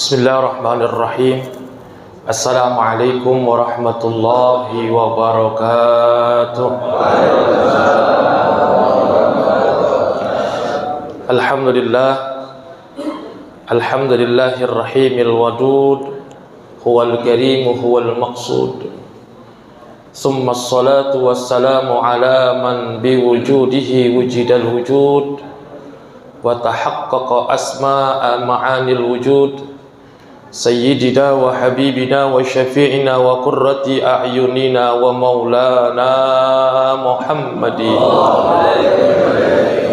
Bismillahirrahmanirrahim. Assalamualaikum warahmatullahi wabarakatuh. Alhamdulillah, alhamdulillahirrahimil wadud, huwal karim huwal maqsud. Summa assalatu wassalamu ala man biwujudihi wujidal wujud wa tahaqqaqa asma'a ma'anil wujud. Sayyidina wa habibina wa syafi'ina wa qurrati a'yunina wa maulana Muhammadin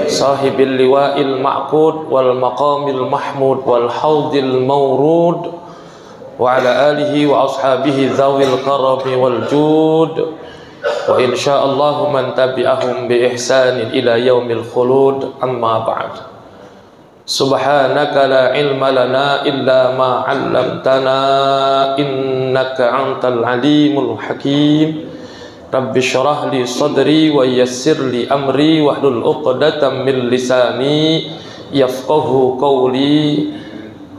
sahibil liwa'il ma'qud wal maqamil mahmud wal hawdil mawrud wa ala alihi wa ashabihi dhawil karami wal jud wa insya'allahu man tabi'ahum bi ihsanin ila yaumil khulud. Amma ba'd. Subhanaka la ilma lana illa ma 'allamtana innaka antal alimul hakim. Rabbi shrah li sadri wa yassir li amri wahlul 'uqdatam min lisani yafqahu qawli.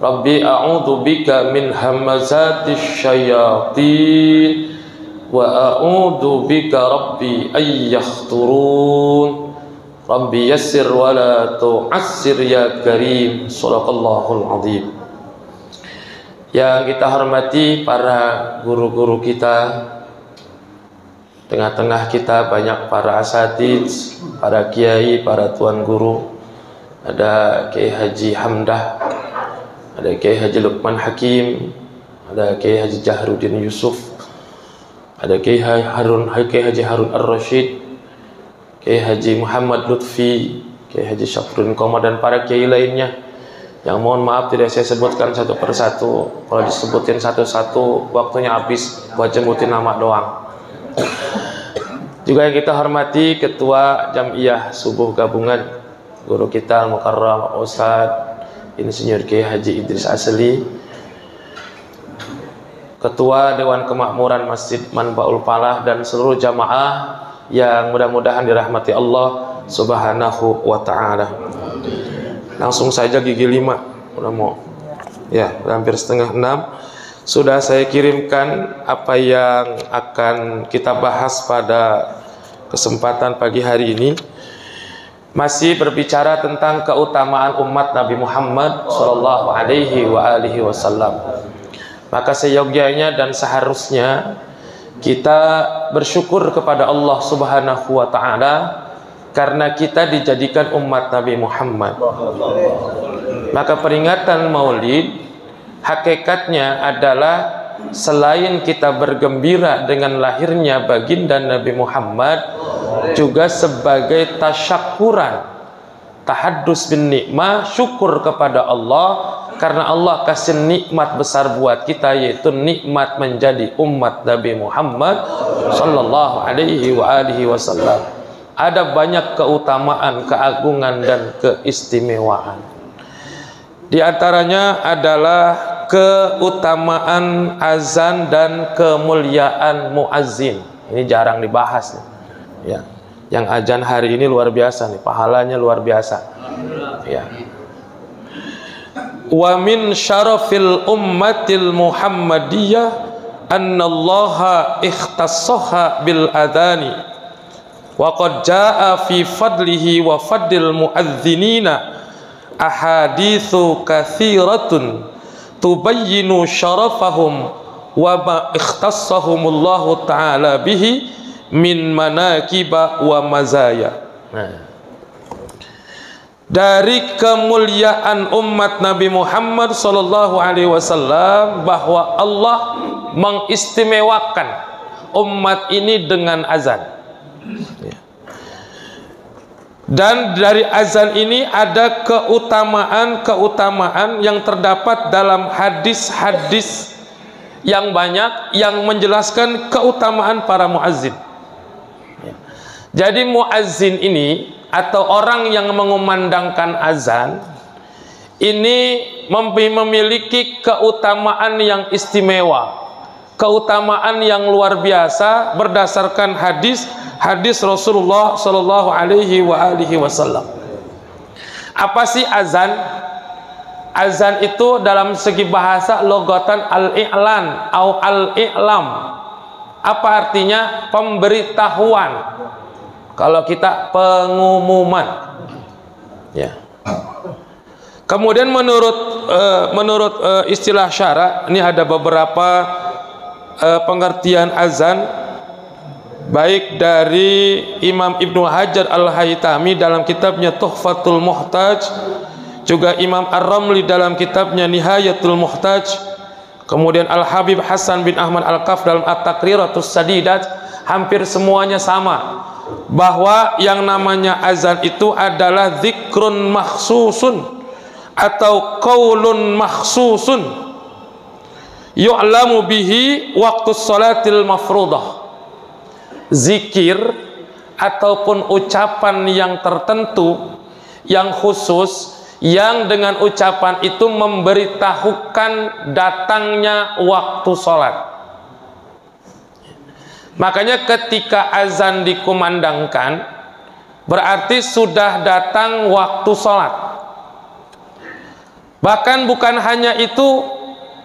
Rabbi a'udzu bika min hamazatisy syayatin wa a'udzu bika rabbi ay yahturun. Rabbi yassir wa la tu'assir ya karim. Shadaqallahul azim. Yang kita hormati para guru-guru kita, tengah-tengah kita banyak para asatiz, para kiai, para tuan guru. Ada Kiai Haji Hamdah, ada Kiai Haji Luqman Hakim, ada Kiai Haji Jahrudin Yusuf, ada Kiai Haji Harun Ar-Rasyid, Kiai Haji Muhammad Lutfi, Kiai Haji Syafruddin Qomar, dan para kiai lainnya yang mohon maaf tidak saya sebutkan satu persatu. Kalau disebutin satu-satu waktunya habis buat nyebutin nama doang. Juga yang kita hormati Ketua Jam'iyah Subuh Gabungan, guru kita Al-Mukarram Ustaz Insinyur Kiai Haji Idris Asli, Ketua Dewan Kemakmuran Masjid Manbaul Falah, dan seluruh jamaah yang mudah-mudahan dirahmati Allah Subhanahu wa ta'ala. Langsung saja gigi 5 udah mau ya, hampir setengah 6 sudah saya kirimkan apa yang akan kita bahas pada kesempatan pagi hari ini. Masih berbicara tentang keutamaan umat Nabi Muhammad sallallahu alaihi wasallam. Maka seyogyanya dan seharusnya kita bersyukur kepada Allah Subhanahu wa ta'ala karena kita dijadikan umat Nabi Muhammad. Maka peringatan Maulid hakikatnya adalah selain kita bergembira dengan lahirnya baginda Nabi Muhammad, juga sebagai tasyakuran, tahaddus bin nikmah, syukur kepada Allah karena Allah kasih nikmat besar buat kita, yaitu nikmat menjadi umat Nabi Muhammad sallallahu alaihi wasallam. Ada banyak keutamaan, keagungan dan keistimewaan. Di antaranya adalah keutamaan azan dan kemuliaan muazzin. Ini jarang dibahas nih. Ya. Yang azan hari ini luar biasa nih, pahalanya luar biasa. Ya. Wa min syarafil ummatil muhammadiyah annallaha ikhtassaha bil adhani wa qad jaa fi fadlihi wa fadlil muadzdhinina ahaditsu katsiratun tubayyinu syarafahum wa ma ikhtassahumullahu ta'ala bihi min manaqiba wa mazaya. Dari kemuliaan umat Nabi Muhammad sallallahu alaihi wasallam bahwa Allah mengistimewakan umat ini dengan azan. Dan dari azan ini ada keutamaan yang terdapat dalam hadis-hadis yang banyak yang menjelaskan keutamaan para muazzin. Jadi muazzin ini atau orang yang mengumandangkan azan ini memiliki keutamaan yang istimewa, keutamaan yang luar biasa berdasarkan hadis Rasulullah Shallallahu Alaihi Wasallam. Apa sih azan? azan itu dalam segi bahasa logatan al-i'lan atau al-i'lam. Apa artinya? Pemberitahuan. Kalau kita pengumuman. Ya. Kemudian menurut istilah syara, ini ada beberapa pengertian azan, baik dari Imam Ibnu Hajar Al-Haytami dalam kitabnya Tuhfatul Muhtaj, juga Imam Ar-Ramli dalam kitabnya Nihayatul Muhtaj, kemudian Al-Habib Hasan bin Ahmad Al-Kaf dalam At-Taqriratus Sadidat, hampir semuanya sama, bahwa yang namanya azan itu adalah zikrun makhsusun atau qaulun makhsusun yu'lamu bihi waktu sholatil mafruḍah. Zikir ataupun ucapan yang tertentu, yang khusus, yang dengan ucapan itu memberitahukan datangnya waktu sholat. Makanya ketika azan dikumandangkan, berarti sudah datang waktu sholat. Bahkan bukan hanya itu,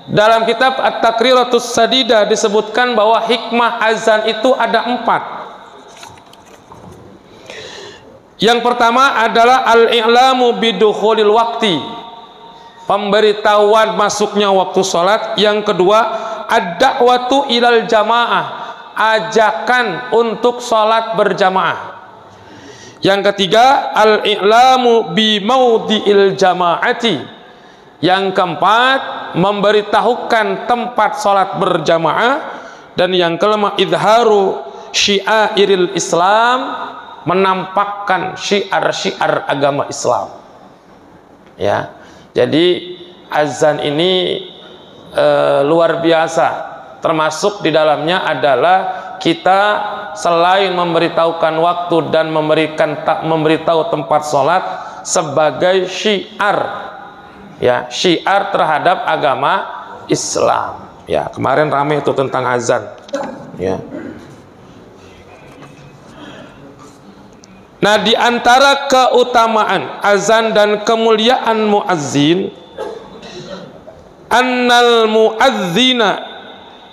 dalam kitab At-Taqriratus Sadidah disebutkan bahwa hikmah azan itu ada 4. Yang pertama adalah al-i'lamu bidukhulil waqti, pemberitahuan masuknya waktu sholat. Yang kedua, ad-da'watu ilal jamaah, ajakan untuk sholat berjamaah. Yang ketiga, al-i'lamu bi maudhi'il jamaati. Yang keempat, memberitahukan tempat sholat berjamaah. Dan yang kelima, idharu syi'airil Islam, menampakkan syiar-syiar agama Islam. Ya, jadi azan ini luar biasa. Termasuk di dalamnya adalah kita selain memberitahukan waktu dan memberitahu tempat sholat sebagai syiar, ya, syiar terhadap agama Islam. Ya, kemarin ramai itu tentang azan. Ya. Nah, di antara keutamaan azan dan kemuliaan muazzin, annal muazzina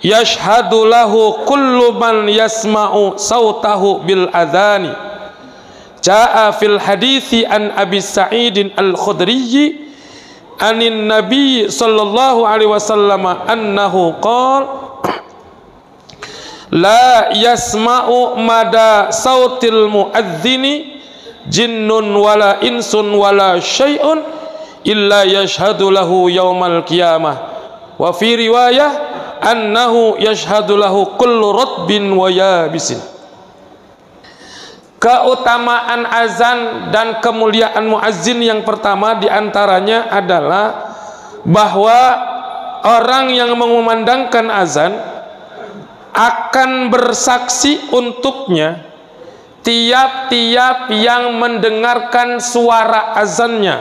yashhadu lahu kullu man yasma'u sautahu bil adhani. Jaa fil hadithi an Abi Sa'idin Al-Khudri anin Nabi sallallahu alaihi wasallam annahu qala la yasma'u mada sautil muadzini jinnun wala insun wala syai'un illa yashhadu lahu yaumal qiyamah. Wa fi riwayah annahu yashhadu lahu kullu ratbin wa yabisin. Keutamaan azan dan kemuliaan muazzin yang pertama diantaranya adalah bahwa orang yang mengumandangkan azan akan bersaksi untuknya tiap-tiap yang mendengarkan suara azannya,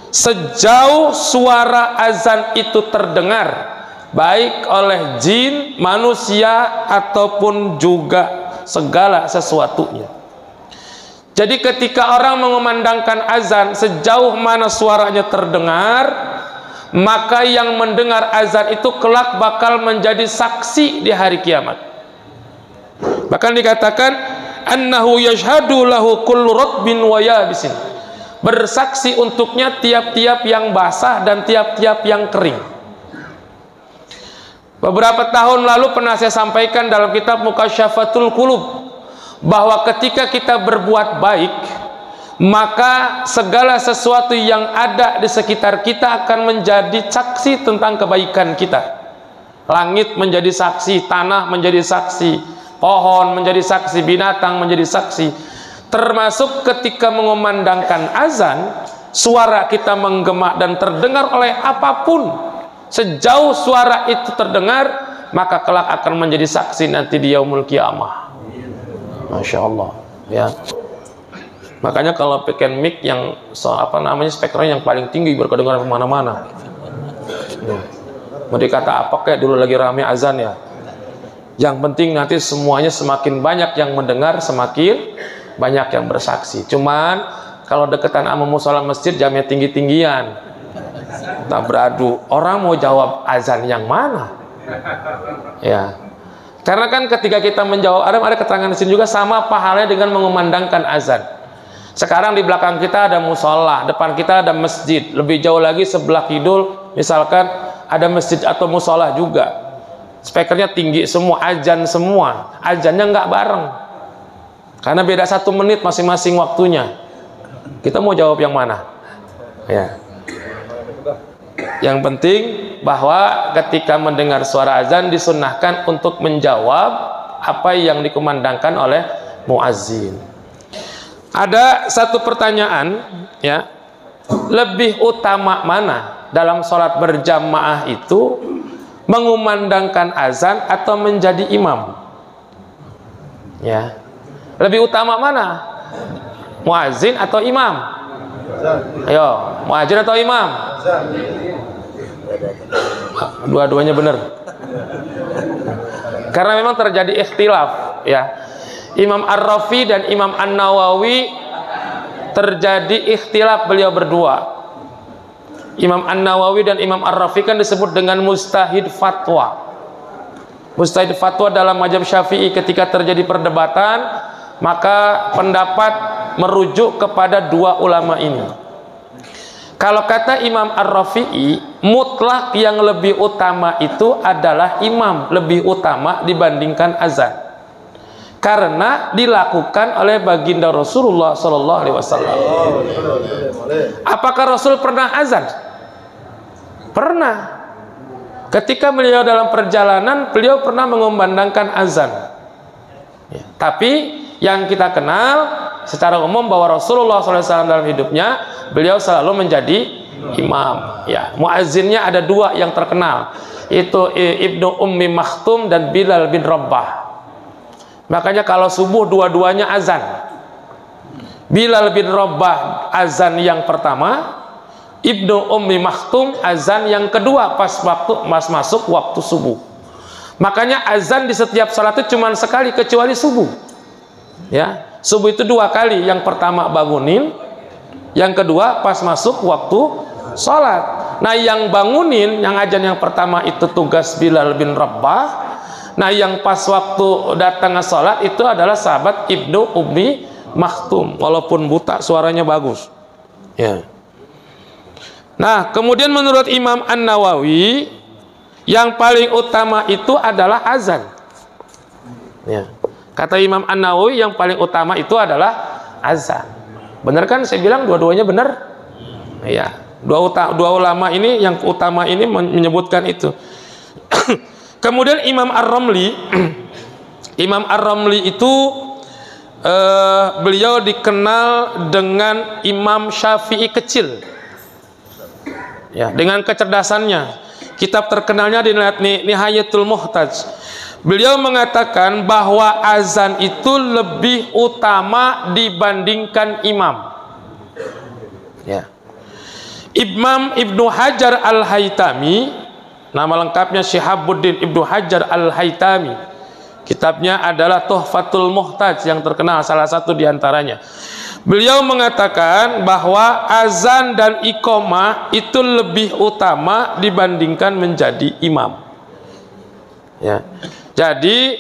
sejauh suara azan itu terdengar, baik oleh jin, manusia, ataupun juga segala sesuatunya. Jadi ketika orang mengumandangkan azan, sejauh mana suaranya terdengar, maka yang mendengar azan itu kelak bakal menjadi saksi di hari kiamat. Bahkan dikatakan annahu yashhadu lahu kullu ratbin wa yabisin, bersaksi untuknya tiap-tiap yang basah dan tiap-tiap yang kering. Beberapa tahun lalu pernah saya sampaikan dalam kitab Mukasyafatul Qulub bahwa ketika kita berbuat baik, maka segala sesuatu yang ada di sekitar kita akan menjadi saksi tentang kebaikan kita. Langit menjadi saksi, tanah menjadi saksi, pohon menjadi saksi, binatang menjadi saksi. Termasuk ketika mengumandangkan azan, suara kita menggema dan terdengar oleh apapun, sejauh suara itu terdengar, maka kelak akan menjadi saksi nanti di yaumul qiyamah. Masya Allah, ya. Makanya kalau pakai mic yang spektrumnya yang paling tinggi berkedengaran kemana-mana. Mau dikata apa kayak dulu lagi rame azan ya. Yang penting nanti semuanya semakin banyak yang mendengar, semakin banyak yang bersaksi. Cuman kalau deketan sama musola masjid jamnya tinggi-tinggian. tak beradu. Orang mau jawab azan yang mana? Ya. Karena kan ketika kita menjawab, ada keterangan di sini juga sama pahalanya dengan mengumandangkan azan. Sekarang di belakang kita ada musola, depan kita ada masjid. Lebih jauh lagi sebelah kidul, misalkan ada masjid atau musola juga. Speakernya tinggi semua, azan semua. Azannya nggak bareng. Karena beda 1 menit masing-masing waktunya. Kita mau jawab yang mana? Ya. Yang penting bahwa ketika mendengar suara azan disunnahkan untuk menjawab apa yang dikumandangkan oleh muazzin. Ada satu pertanyaan, ya, lebih utama mana dalam sholat berjamaah itu, mengumandangkan azan atau menjadi imam? Ya, lebih utama mana, muazzin atau imam? Ayo, muazzin atau imam? Dua-duanya benar. Karena memang terjadi ikhtilaf, ya. Imam Ar-Rafi dan Imam An-Nawawi terjadi ikhtilaf beliau berdua. Imam An-Nawawi dan Imam Ar-Rafi kan disebut dengan mustahid fatwa. Mustahid fatwa dalam mazhab Syafi'i, ketika terjadi perdebatan maka pendapat merujuk kepada 2 ulama ini. Kalau kata Imam Ar-Rafi'i, mutlak yang lebih utama itu adalah imam, lebih utama dibandingkan azan. Karena dilakukan oleh baginda Rasulullah Sallallahu Alaihi Wasallam. Apakah Rasul pernah azan? Pernah. Ketika beliau dalam perjalanan, beliau pernah mengumandangkan azan. Ya. Tapi yang kita kenal secara umum bahwa Rasulullah SAW dalam hidupnya, beliau selalu menjadi imam. Ya. Muazzinnya ada 2 yang terkenal, itu Ibnu Ummi Maktum dan Bilal bin Rabah. Makanya kalau subuh dua-duanya azan. Bilal bin Rabah azan yang pertama, Ibnu Ummi Maktum azan yang kedua pas masuk waktu subuh. Makanya azan di setiap salat itu cuma sekali kecuali subuh. Ya, subuh itu 2 kali. Yang pertama bangunin, yang kedua pas masuk waktu salat. Nah, yang bangunin, yang azan yang pertama itu tugas Bilal bin Rabah. Nah, yang pas waktu datang ke sholat itu adalah sahabat Ibnu Ummi Maktum, walaupun buta suaranya bagus. Ya. Nah, kemudian menurut Imam An-Nawawi, yang paling utama itu adalah azan. Ya. Kata Imam An-Nawawi, yang paling utama itu adalah azan. Benar kan? Saya bilang dua-duanya benar. Ya. Dua ulama ini yang utama ini menyebutkan itu. Kemudian Imam Ar-Ramli, Imam Ar-Ramli itu beliau dikenal dengan Imam Syafi'i kecil, ya, dengan kecerdasannya. Kitab terkenalnya di Nihayatul Muhtaj. Beliau mengatakan bahwa azan itu lebih utama dibandingkan imam. Ya. Imam Ibnu Hajar Al-Haytami, nama lengkapnya Syihabuddin Ibnu Hajar Al-Haytami, kitabnya adalah Tuhfatul Muhtaj yang terkenal, salah satu diantaranya. Beliau mengatakan bahwa azan dan iqamah itu lebih utama dibandingkan menjadi imam. Ya. Jadi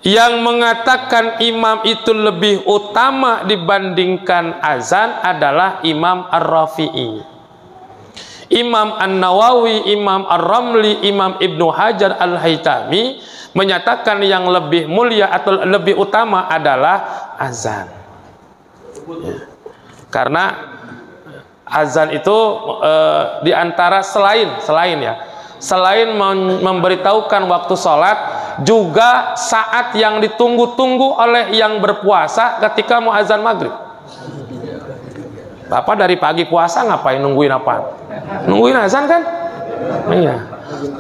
yang mengatakan imam itu lebih utama dibandingkan azan adalah Imam Ar-Rafi'i. Imam An-Nawawi, Imam Ar-Ramli, Imam Ibnu Hajar Al-Haytami menyatakan yang lebih mulia atau lebih utama adalah azan. Ya. Karena azan itu diantara selain memberitahukan waktu sholat, juga saat yang ditunggu-tunggu oleh yang berpuasa ketika mau azan maghrib. Bapak dari pagi puasa ngapain, nungguin apa? Nungguin azan kan? Iya.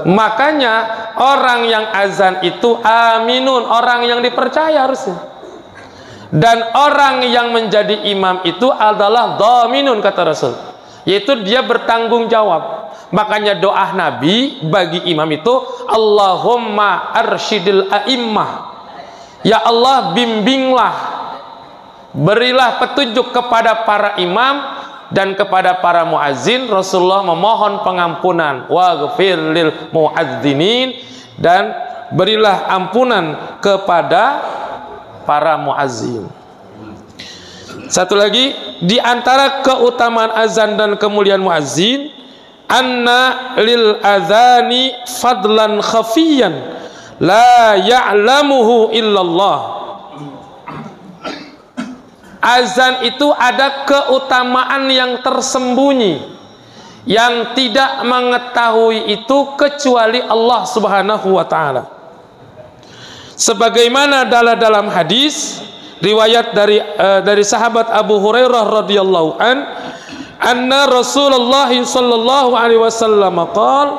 Makanya orang yang azan itu aminun, orang yang dipercaya harusnya. Dan orang yang menjadi imam itu adalah dhaminun, kata Rasul, yaitu dia bertanggung jawab. Makanya doa Nabi bagi imam itu, Allahumma arsyidil a'immah, ya Allah bimbinglah, berilah petunjuk kepada para imam dan kepada para muazzin Rasulullah memohon pengampunan, waghfir lil muadzinin, dan berilah ampunan kepada para muazzin. Satu lagi di antara keutamaan azan dan kemuliaan muazzin, anna lil adzani fadlan khafiyan la ya'lamuhu illallah. Azan itu ada keutamaan yang tersembunyi yang tidak mengetahui itu kecuali Allah Subhanahu wa taala. Sebagaimana dalam hadis riwayat dari sahabat Abu Hurairah radhiyallahu anna Rasulullah sallallahu alaihi wasallam qala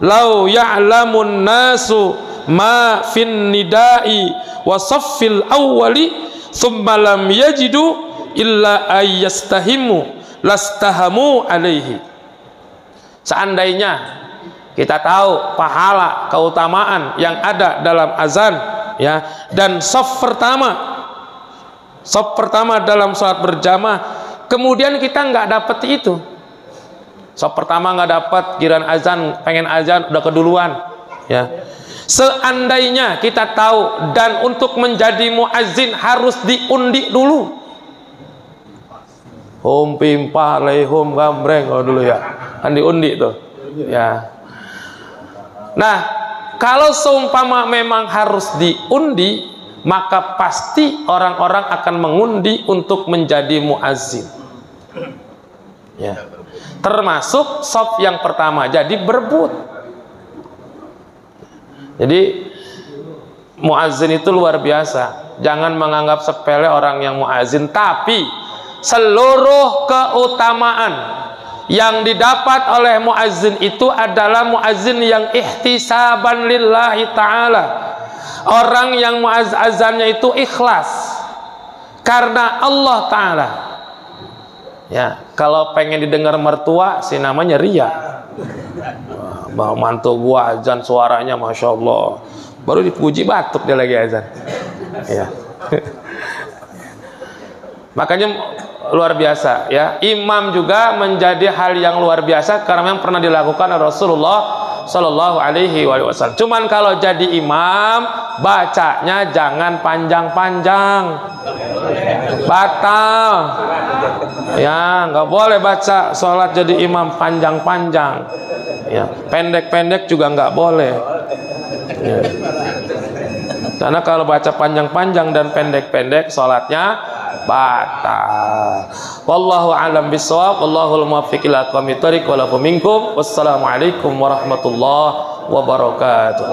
law ya'lamun nasu ma fin nidai wa saffil awwali thumma lam yajidu illa ayyastahimu lastahamu alaihi. Seandainya kita tahu pahala keutamaan yang ada dalam azan, ya, dan shaf pertama dalam sholat berjamaah, kemudian kita nggak dapat itu, shaf pertama nggak dapat, giliran azan pengen azan udah keduluan, ya. Seandainya kita tahu dan untuk menjadi muazzin harus diundi dulu, hum pimpah lehum gambreng kalau dulu, ya, kan diundi tuh, ya. Nah, kalau seumpama memang harus diundi, maka pasti orang-orang akan mengundi untuk menjadi muazzin, ya. Termasuk shaf yang pertama, jadi berebut. Jadi muazzin itu luar biasa. Jangan menganggap sepele orang yang muazzin, tapi seluruh keutamaan yang didapat oleh muazzin itu adalah muazzin yang ihtisaban lillahi ta'ala. Orang yang azannya itu ikhlas karena Allah Ta'ala. Ya, kalau pengen didengar mertua sih namanya ria. Bahwa mantu gua azan suaranya masya Allah, baru dipuji batuk dia lagi azan, ya. Makanya luar biasa, ya. Imam juga menjadi hal yang luar biasa karena yang pernah dilakukan oleh Rasulullah Shallallahu Alaihi Wasallam. Cuman kalau jadi imam bacanya jangan panjang-panjang, batal, ya. Nggak boleh baca sholat jadi imam panjang-panjang, ya. Pendek-pendek juga nggak boleh, ya. Karena kalau baca panjang-panjang dan pendek-pendek sholatnya batal. Wallahu a'lam bishawab, wallahul muwaffiq ila aqwamit thoriq, wa lakum minkum. Wassalamualaikum warahmatullahi wabarakatuh.